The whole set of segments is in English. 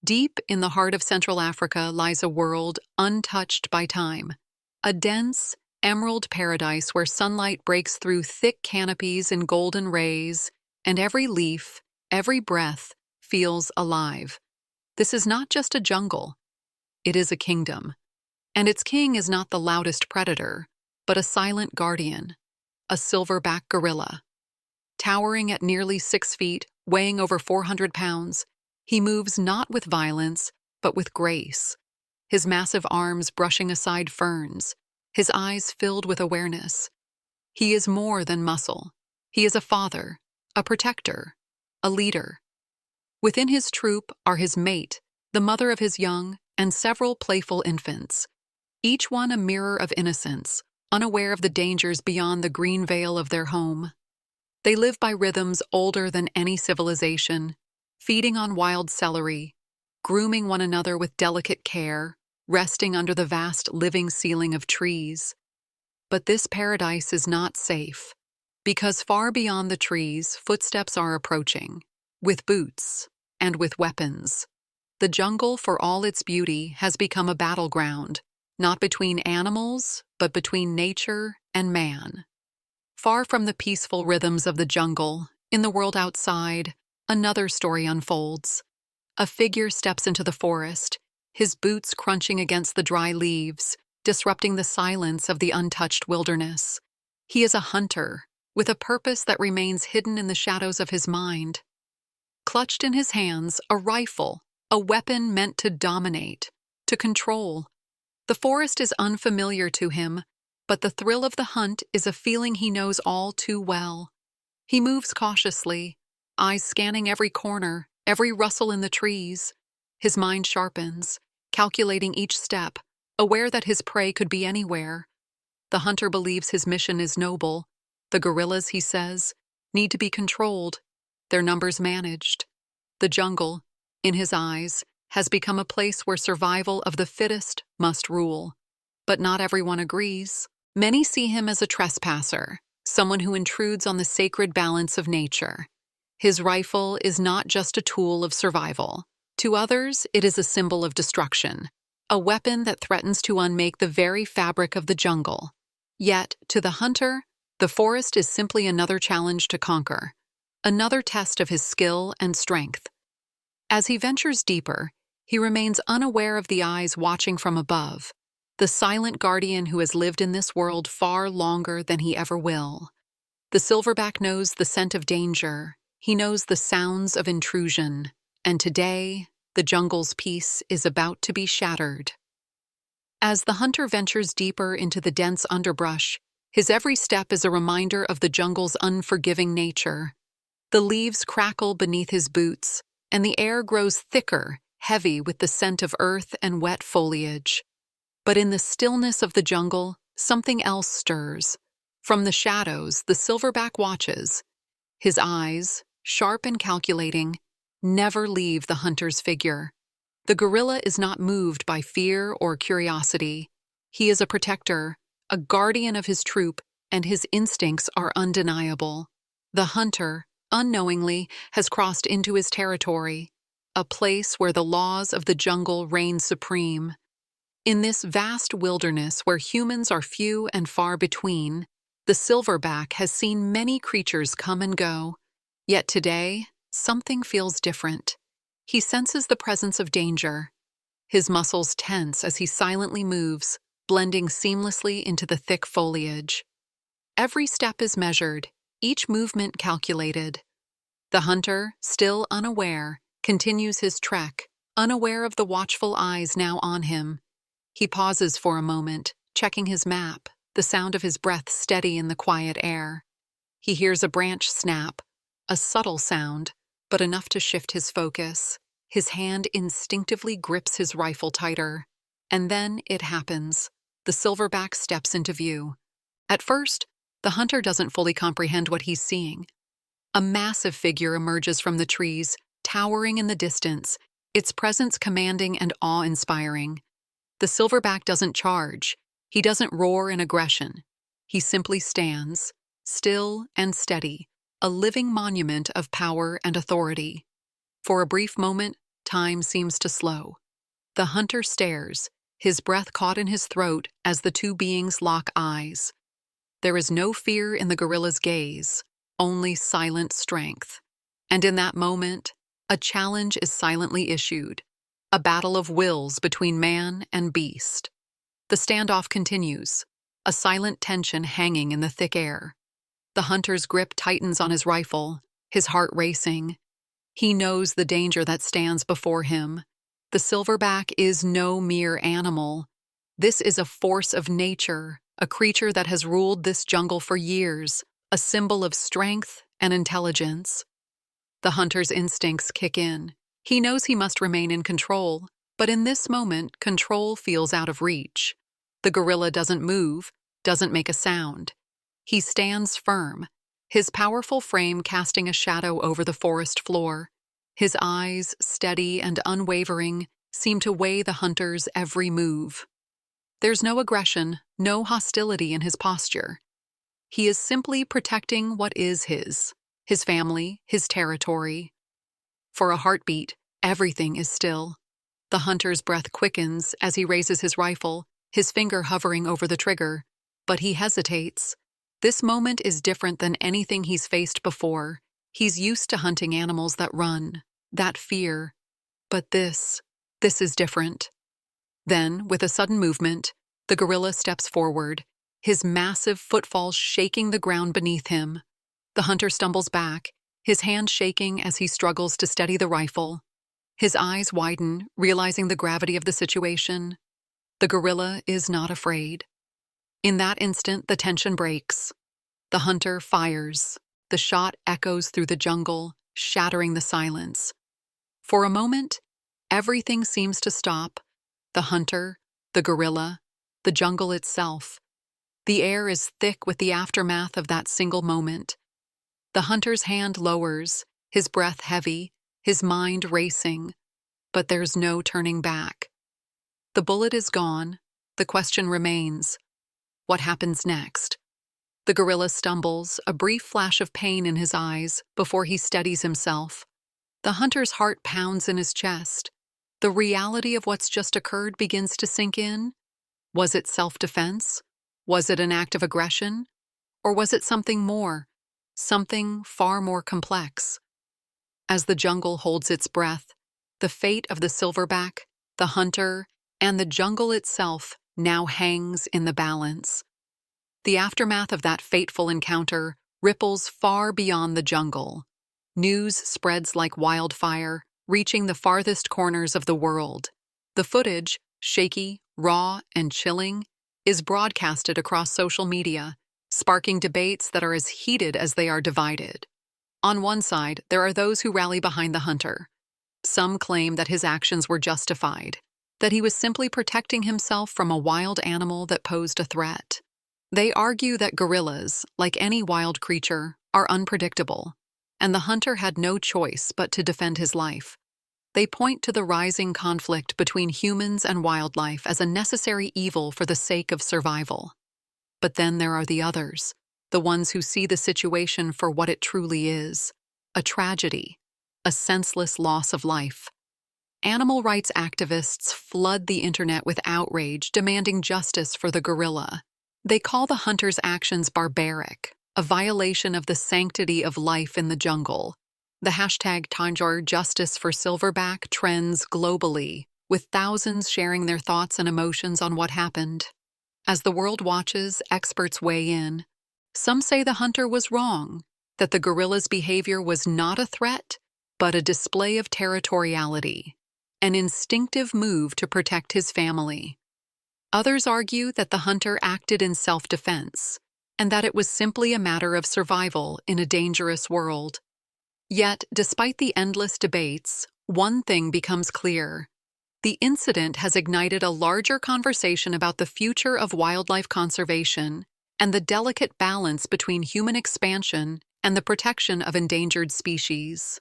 Deep in the heart of Central Africa lies a world untouched by time, a dense, emerald paradise where sunlight breaks through thick canopies in golden rays, and every leaf, every breath feels alive. This is not just a jungle, it is a kingdom. And its king is not the loudest predator, but a silent guardian, a silverback gorilla. Towering at nearly 6 feet, weighing over 400 pounds, he moves not with violence, but with grace, his massive arms brushing aside ferns, his eyes filled with awareness. He is more than muscle. He is a father, a protector, a leader. Within his troop are his mate, the mother of his young, and several playful infants, each one a mirror of innocence, unaware of the dangers beyond the green veil of their home. They live by rhythms older than any civilization, feeding on wild celery, grooming one another with delicate care, resting under the vast living ceiling of trees. But this paradise is not safe, because far beyond the trees, footsteps are approaching, with boots and with weapons. The jungle, for all its beauty, has become a battleground, not between animals, but between nature and man. Far from the peaceful rhythms of the jungle, in the world outside, another story unfolds. A figure steps into the forest, his boots crunching against the dry leaves, disrupting the silence of the untouched wilderness. He is a hunter, with a purpose that remains hidden in the shadows of his mind. Clutched in his hands, a rifle, a weapon meant to dominate, to control. The forest is unfamiliar to him, but the thrill of the hunt is a feeling he knows all too well. He moves cautiously, eyes scanning every corner, every rustle in the trees. His mind sharpens, calculating each step, aware that his prey could be anywhere. The hunter believes his mission is noble. The gorillas, he says, need to be controlled, their numbers managed. The jungle, in his eyes, has become a place where survival of the fittest must rule. But not everyone agrees. Many see him as a trespasser, someone who intrudes on the sacred balance of nature. His rifle is not just a tool of survival. To others, it is a symbol of destruction, a weapon that threatens to unmake the very fabric of the jungle. Yet, to the hunter, the forest is simply another challenge to conquer, another test of his skill and strength. As he ventures deeper, he remains unaware of the eyes watching from above, the silent guardian who has lived in this world far longer than he ever will. The silverback knows the scent of danger, he knows the sounds of intrusion, and today, the jungle's peace is about to be shattered. As the hunter ventures deeper into the dense underbrush, his every step is a reminder of the jungle's unforgiving nature. The leaves crackle beneath his boots, and the air grows thicker, heavy with the scent of earth and wet foliage. But in the stillness of the jungle, something else stirs. From the shadows, the silverback watches. His eyes, sharp and calculating, never leave the hunter's figure. The gorilla is not moved by fear or curiosity. He is a protector, a guardian of his troop, and his instincts are undeniable. The hunter, unknowingly, has crossed into his territory, a place where the laws of the jungle reign supreme. In this vast wilderness where humans are few and far between, the silverback has seen many creatures come and go. Yet today, something feels different. He senses the presence of danger. His muscles tense as he silently moves, blending seamlessly into the thick foliage. Every step is measured, each movement calculated. The hunter, still unaware, continues his trek, unaware of the watchful eyes now on him. He pauses for a moment, checking his map, the sound of his breath steady in the quiet air. He hears a branch snap, a subtle sound, but enough to shift his focus. His hand instinctively grips his rifle tighter. And then it happens. The silverback steps into view. At first, the hunter doesn't fully comprehend what he's seeing. A massive figure emerges from the trees, towering in the distance, its presence commanding and awe-inspiring. The silverback doesn't charge. He doesn't roar in aggression. He simply stands, still and steady, a living monument of power and authority. For a brief moment, time seems to slow. The hunter stares, his breath caught in his throat as the two beings lock eyes. There is no fear in the gorilla's gaze, only silent strength. And in that moment, a challenge is silently issued, a battle of wills between man and beast. The standoff continues, a silent tension hanging in the thick air. The hunter's grip tightens on his rifle, his heart racing. He knows the danger that stands before him. The silverback is no mere animal. This is a force of nature, a creature that has ruled this jungle for years, a symbol of strength and intelligence. The hunter's instincts kick in. He knows he must remain in control, but in this moment, control feels out of reach. The gorilla doesn't move, doesn't make a sound. He stands firm, his powerful frame casting a shadow over the forest floor. His eyes, steady and unwavering, seem to weigh the hunter's every move. There's no aggression, no hostility in his posture. He is simply protecting what is his family, his territory. For a heartbeat, everything is still. The hunter's breath quickens as he raises his rifle, his finger hovering over the trigger, but he hesitates. This moment is different than anything he's faced before. He's used to hunting animals that run, that fear. But this is different. Then, with a sudden movement, the gorilla steps forward, his massive footfalls shaking the ground beneath him. The hunter stumbles back, his hand shaking as he struggles to steady the rifle. His eyes widen, realizing the gravity of the situation. The gorilla is not afraid. In that instant, the tension breaks. The hunter fires. The shot echoes through the jungle, shattering the silence. For a moment, everything seems to stop. The hunter, the gorilla, the jungle itself. The air is thick with the aftermath of that single moment. The hunter's hand lowers, his breath heavy, his mind racing. But there's no turning back. The bullet is gone. The question remains. What happens next? The gorilla stumbles, a brief flash of pain in his eyes, before he steadies himself. The hunter's heart pounds in his chest. The reality of what's just occurred begins to sink in. Was it self-defense? Was it an act of aggression? Or was it something more? Something far more complex? As the jungle holds its breath, the fate of the silverback, the hunter, and the jungle itself now hangs in the balance. The aftermath of that fateful encounter ripples far beyond the jungle. News spreads like wildfire, reaching the farthest corners of the world. The footage, shaky, raw, and chilling, is broadcasted across social media, sparking debates that are as heated as they are divided. On one side, there are those who rally behind the hunter. Some claim that his actions were justified, that he was simply protecting himself from a wild animal that posed a threat. They argue that gorillas, like any wild creature, are unpredictable, and the hunter had no choice but to defend his life. They point to the rising conflict between humans and wildlife as a necessary evil for the sake of survival. But then there are the others, the ones who see the situation for what it truly is, a tragedy, a senseless loss of life. Animal rights activists flood the internet with outrage, demanding justice for the gorilla. They call the hunter's actions barbaric, a violation of the sanctity of life in the jungle. The hashtag #JusticeForSilverback trends globally, with thousands sharing their thoughts and emotions on what happened. As the world watches, experts weigh in. Some say the hunter was wrong, that the gorilla's behavior was not a threat, but a display of territoriality, an instinctive move to protect his family. Others argue that the hunter acted in self-defense, and that it was simply a matter of survival in a dangerous world. Yet, despite the endless debates, one thing becomes clear. The incident has ignited a larger conversation about the future of wildlife conservation and the delicate balance between human expansion and the protection of endangered species.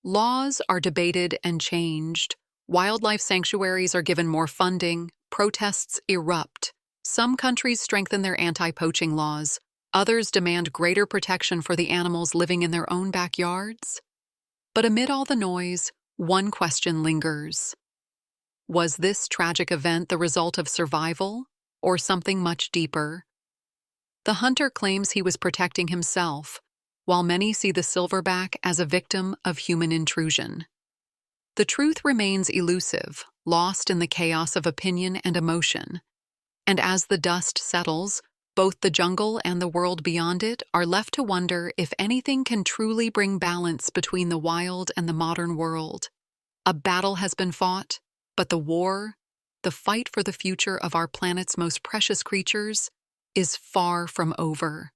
Laws are debated and changed. Wildlife sanctuaries are given more funding. Protests erupt. Some countries strengthen their anti-poaching laws. Others demand greater protection for the animals living in their own backyards. But amid all the noise, one question lingers. Was this tragic event the result of survival, or something much deeper? The hunter claims he was protecting himself, while many see the silverback as a victim of human intrusion. The truth remains elusive, lost in the chaos of opinion and emotion. And as the dust settles, both the jungle and the world beyond it are left to wonder if anything can truly bring balance between the wild and the modern world. A battle has been fought, but the fight for the future of our planet's most precious creatures, is far from over.